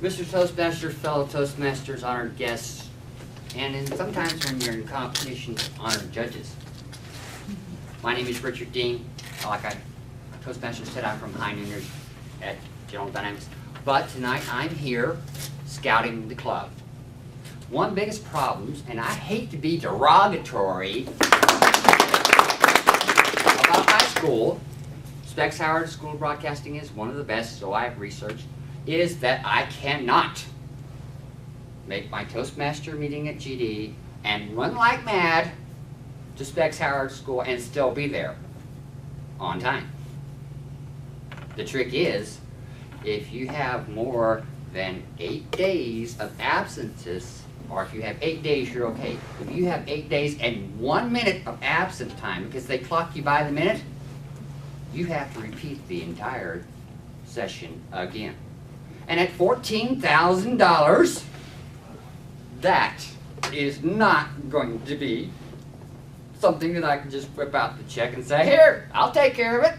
Mr. Toastmasters, fellow Toastmasters, honored guests, and sometimes when you're in competition, honored judges. My name is Richard Dean. Like Toastmasters said, I'm from High Nooners at General Dynamics. But tonight I'm here scouting the club. One of the biggest problems, and I hate to be derogatory about my school, Spec School of Broadcasting is one of the best, so I have researched, is that I cannot make my Toastmaster meeting at GD and run like mad to Spec School and still be there on time. The trick is, if you have more than 8 days of absences, or if you have 8 days, you're okay. If you have 8 days and 1 minute of absent time, because they clock you by the minute, you have to repeat the entire session again. And at $14,000, that is not going to be something that I can just whip out the check and say, here, I'll take care of it.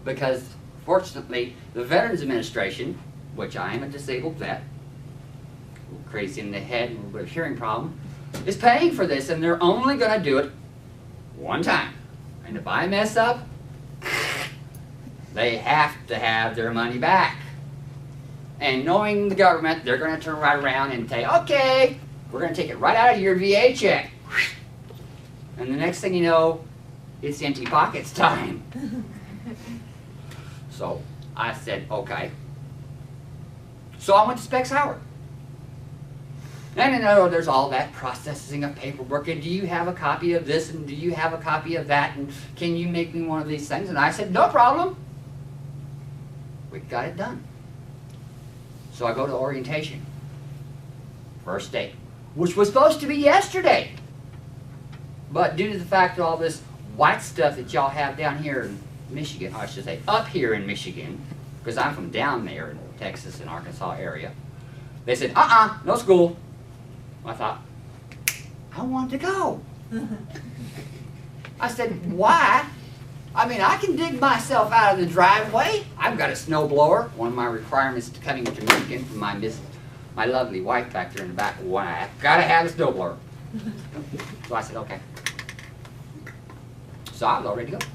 Because fortunately, the Veterans Administration, which I am a disabled vet, a little crazy in the head and a little bit of hearing problem, is paying for this, and they're only going to do it one time. And if I mess up, they have to have their money back. And knowing the government, they're going to turn right around and say, okay, we're going to take it right out of your VA check. And the next thing you know, it's empty pockets time. So I said, okay. So I went to Spec Howard. And I know there's all that processing of paperwork, and do you have a copy of this, and do you have a copy of that, and can you make me one of these things? And I said, no problem. We got it done. So I go to orientation. First day, which was supposed to be yesterday. But due to the fact of all this white stuff that y'all have down here in Michigan, or I should say up here in Michigan, because I'm from down there in Texas and Arkansas area, they said, no school. I thought, I want to go. I said, why? I mean, I can dig myself out of the driveway. I've got a snowblower. One of my requirements to coming to Michigan from my lovely wife back there in the back, I've got to have a snowblower. So I said, okay. So I was all ready to go.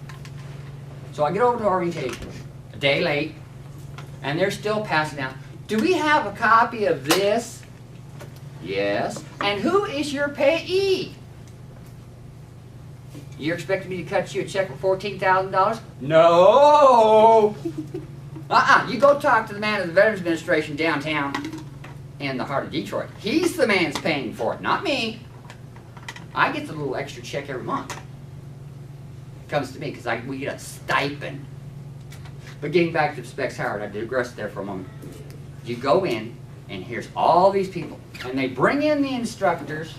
So I get over to orientation, a day late, and they're still passing out. Do we have a copy of this? Yes. And who is your payee? You're expecting me to cut you a check for $14,000? No! You go talk to the man of the Veterans Administration downtown in the heart of Detroit. He's the man that's paying for it, not me. I get the little extra check every month. It comes to me because we get a stipend. But getting back to Spec Howard, I digress there for a moment. You go in, and here's all these people, and they bring in the instructors,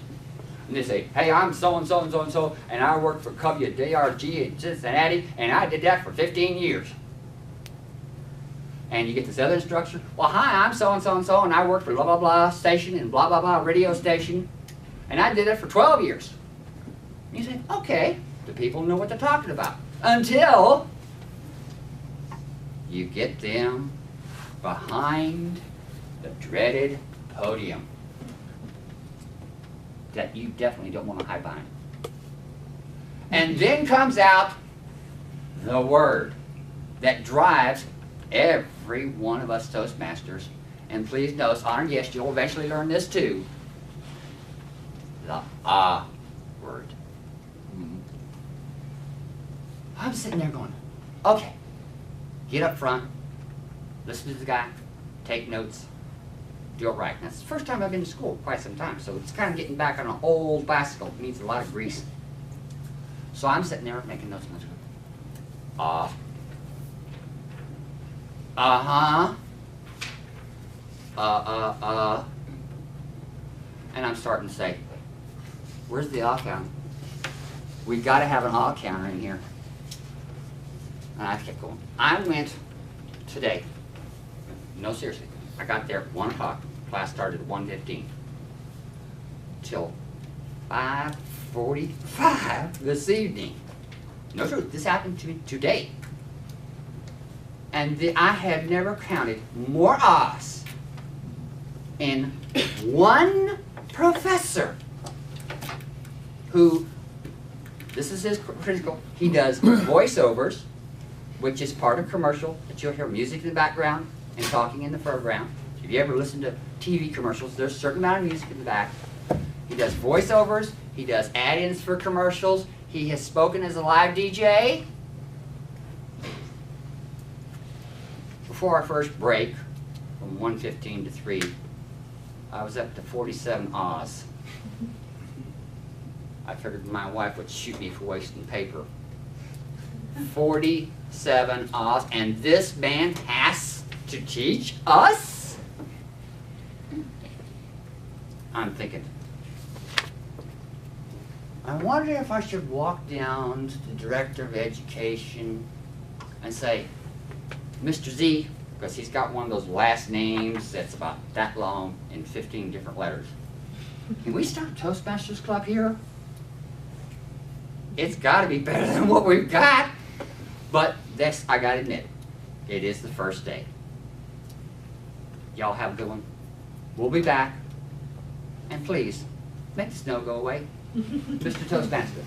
and they say, hey, I'm so-and-so and so-and-so, and I work for WDRG in Cincinnati, and I did that for 15 years. And you get this other instructor, well, hi, I'm so-and-so and so, and I work for blah-blah-blah station and blah-blah-blah radio station, and I did it for 12 years. You say, okay, the people know what they're talking about. Until you get them behind the dreaded podium that you definitely don't want to hide behind. And then comes out the word that drives every one of us Toastmasters, and please notice, honored guests, you'll eventually learn this too, the word. I'm sitting there going, okay, get up front, listen to the guy, take notes, do it right. That's the first time I've been to school in quite some time, so it's kind of getting back on an old bicycle. It needs a lot of grease. So I'm sitting there making notes. And I'm starting to say, where's the counter? We got to have an counter in here. And I kept going. I went today. No, seriously. I got there at 1 o'clock. Class started at 1:15. Till 5:45 this evening. No truth. This happened to me today. And I have never counted more A's in one professor who, this is his critical, he does voiceovers, which is part of commercial, that you'll hear music in the background and talking in the foreground. If you ever listen to TV commercials, there's a certain amount of music in the back. He does voiceovers, he does add-ins for commercials, he has spoken as a live DJ. Before our first break, from 1:15 to 3, I was up to 47 ahs. I figured my wife would shoot me for wasting paper. 47 ahs, and this man has to teach us? I'm thinking, I wonder if I should walk down to the director of education and say, Mr. Z, because he's got one of those last names that's about that long in 15 different letters. Can we start Toastmasters Club here? It's got to be better than what we've got. But this, I got to admit, it is the first day. Y'all have a good one. We'll be back. And please, make the snow go away. Mr. Toastmaster.